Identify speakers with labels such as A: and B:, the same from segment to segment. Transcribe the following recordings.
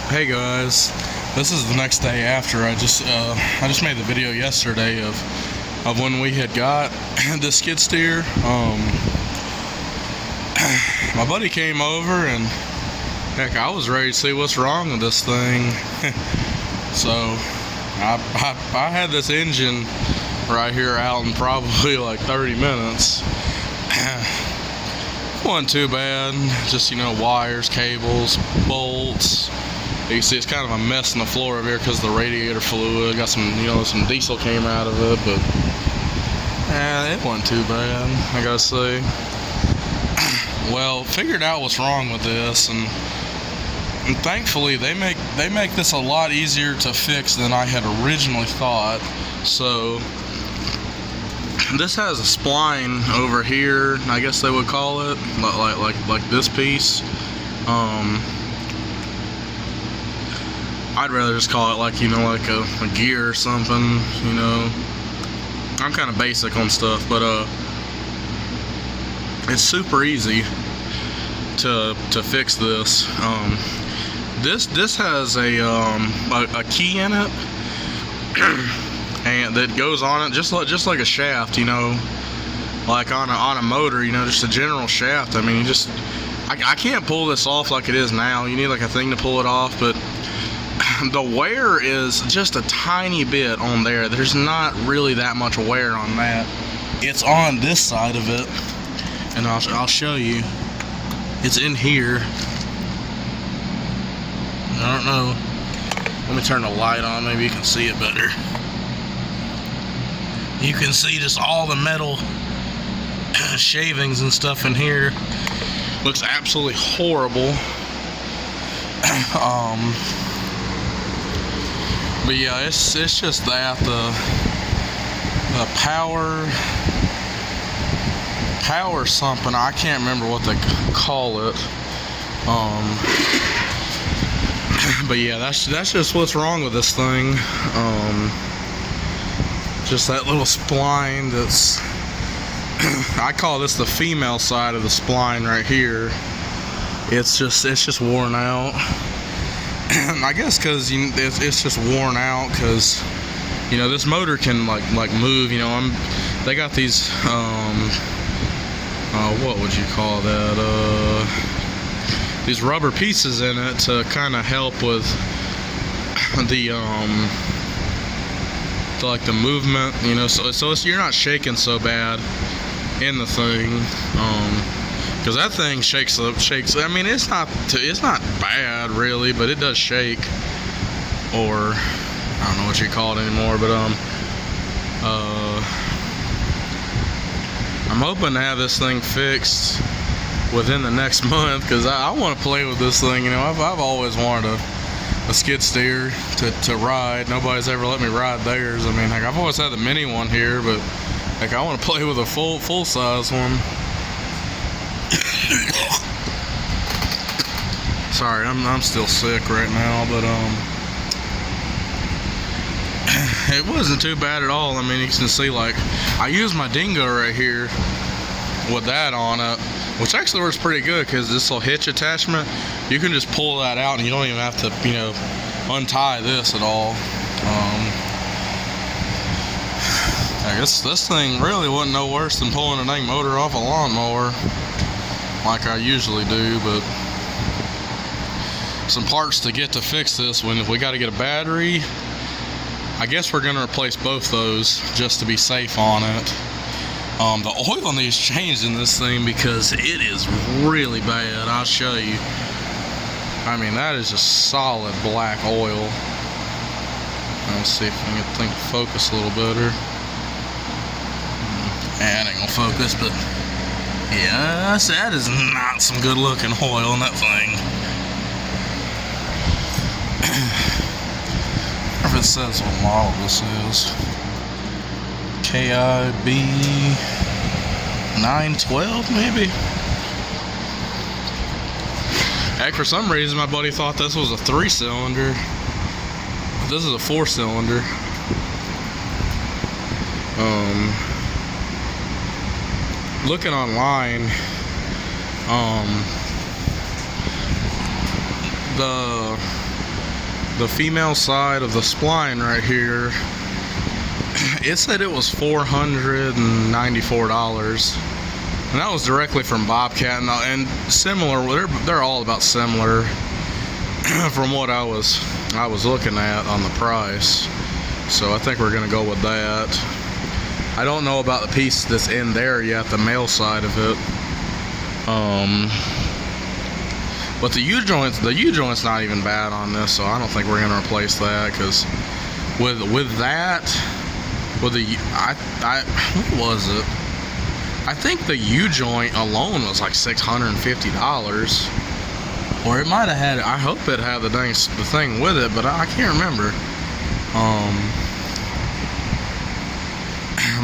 A: Hey guys, this is the next day after I just made the video yesterday of when we had got the skid steer. My buddy came over and heck, I was ready to see what's wrong with this thing. So I had this engine right here out in probably like 30 minutes. Wasn't too bad, just wires, cables, bolts. You can see it's kind of a mess in the floor over here because the radiator fluid got some some diesel came out of it, but it wasn't too bad, I gotta say. Well, figured out what's wrong with this, and thankfully they make this a lot easier to fix than I had originally thought. So this has a spline over here, I guess they would call it, like this piece. I'd rather just call it like a gear or something. I'm kind of basic on stuff, but it's super easy to fix this. This has a key in it, and that goes on it just like a shaft, like on a motor, just a general shaft. I mean, I can't pull this off like it is now. You need like a thing to pull it off, but the wear is just a tiny bit on there. There's not really that much wear on that. It's on this side of it, and I'll show you. It's in here. I don't know. Let me turn the light on. Maybe you can see it better. You can see just all the metal shavings and stuff in here. Looks absolutely horrible. But yeah, it's just that the power something, I can't remember what they call it. But yeah, that's just what's wrong with this thing. Just that little spline that's I call this the female side of the spline right here. It's just worn out. I guess because it's just worn out because this motor can like move. They got these what would you call that? These rubber pieces in it to kind of help with the the movement. So you're not shaking so bad in the thing. Because that thing shakes. I mean, it's not bad really, but it does shake. Or I don't know what you call it anymore. But I'm hoping to have this thing fixed within the next month, because I want to play with this thing. I've always wanted a skid steer to ride. Nobody's ever let me ride theirs. I mean, I've always had the mini one here, but I want to play with a full size one. Sorry, I'm still sick right now, but it wasn't too bad at all. I mean, you can see I use my dingo right here with that on it, which actually works pretty good because this little hitch attachment, you can just pull that out and you don't even have to untie this at all. I guess this thing really wasn't no worse than pulling a dang motor off a lawnmower like I usually do, but some parts to get to fix this one. If we got to get a battery, I guess we're going to replace both those just to be safe on it. The oil needs changed in this thing because it is really bad. I'll show you. I mean, that is just solid black oil. Let's see if we can get the thing to focus a little better. It ain't gonna focus, but yeah, that is not some good looking oil in that thing. I wonder if it says what model this is. KIB 912 maybe? Heck, for some reason my buddy thought this was a 3-cylinder. This is a 4-cylinder. Looking online, the female side of the spline right here, it said it was $494, and that was directly from Bobcat, and similar. They're all about similar from what I was looking at on the price. So I think we're gonna go with that. I don't know about the piece that's in there yet, the male side of it. But the U-joint's not even bad on this, so I don't think we're gonna replace that, because with that, with the what was it? I think the U-joint alone was like $650, or it might have had. I hope it had the thing with it, but I can't remember.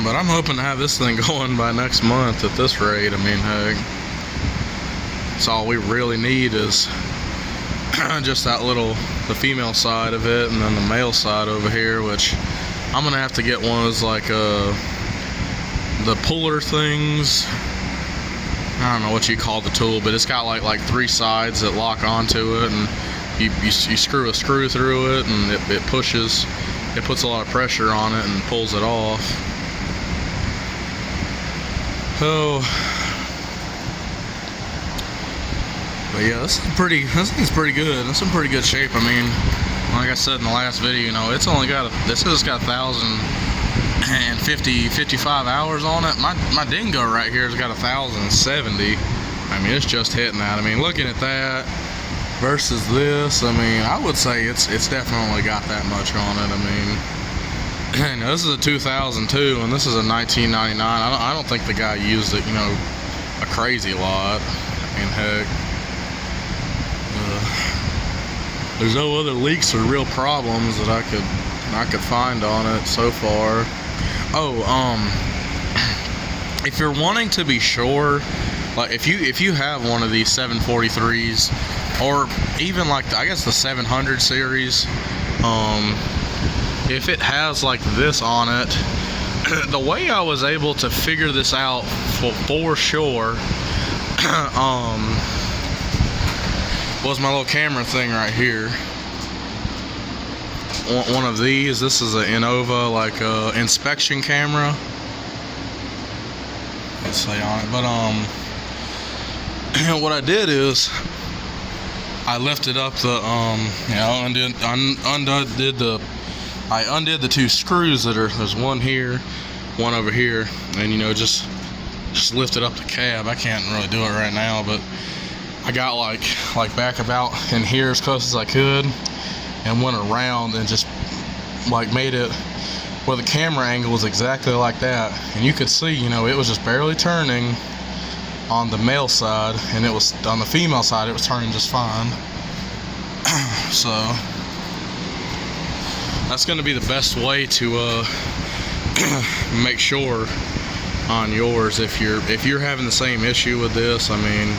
A: But I'm hoping to have this thing going by next month at this rate. I mean, heck, that's all we really need is just that the female side of it, and then the male side over here, which I'm gonna have to get one of those, like the puller things. I don't know what you call the tool, but it's got like 3 sides that lock onto it, and you screw a screw through it, and it pushes. It puts a lot of pressure on it and pulls it off. So, but yeah, this thing's pretty good. It's in pretty good shape. I mean, like I said in the last video, you know, this has got 1,055 hours on it. My Dingo right here has got 1,070. I mean, it's just hitting that. I mean, looking at that versus this, I mean, I would say it's definitely got that much on it. I mean, you know, this is a 2002 and this is a 1999. I don't think the guy used it, you know, a crazy lot. I mean, heck, there's no other leaks or real problems that I could find on it so far. Oh, if you're wanting to be sure, like if you have one of these 743s, or even like I guess the 700 series, if it has like this on it, the way I was able to figure this out for sure was my little camera thing right here. One of these. This is an Innova, like inspection camera. Let's say on it, but what I did is I lifted up the I undid the 2 screws there's one here, one over here, and you know, just lifted up the cab. I can't really do it right now, but I got like back about in here as close as I could, and went around and just like made it where the camera angle was exactly like that, and you could see, you know, it was just barely turning on the male side, and it was on the female side it was turning just fine. So that's going to be the best way to make sure on yours if you're having the same issue with this. I mean,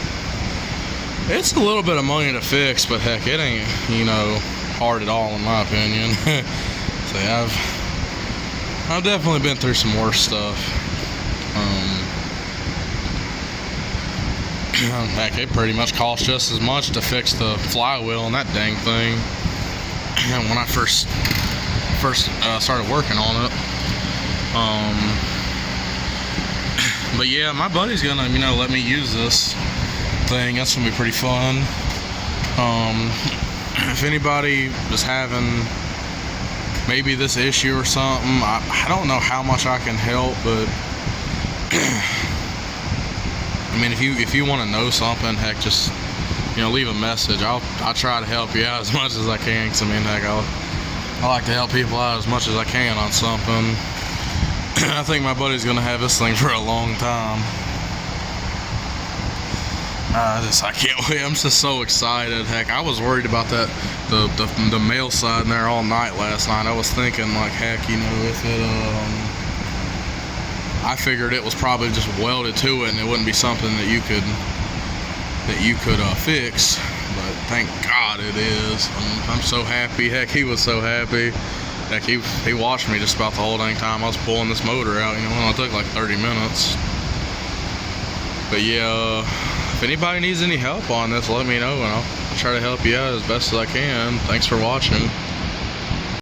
A: it's a little bit of money to fix, but heck, it ain't, you know, hard at all in my opinion. So I've definitely been through some worse stuff. Heck, it pretty much cost just as much to fix the flywheel on that dang thing when I first started working on it. But yeah, my buddy's gonna, you know, let me use this thing. That's gonna be pretty fun. If anybody is having maybe this issue or something, I don't know how much I can help, but I mean, if you want to know something, heck, just, you know, leave a message. I'll try to help you out as much as I can, because I mean, heck, I like to help people out as much as I can on something. I think my buddy's gonna have this thing for a long time. I can't wait. I'm just so excited. Heck, I was worried about that the male side in there all night last night. I was thinking, like, heck, you know, if it I figured it was probably just welded to it, and it wouldn't be something that you could fix. But thank God it is. I'm so happy. Heck, he was so happy. Heck, he watched me just about the whole dang time I was pulling this motor out. You know, it only took like 30 minutes. But yeah, if anybody needs any help on this, let me know, and try to help you out as best as I can. Thanks for watching.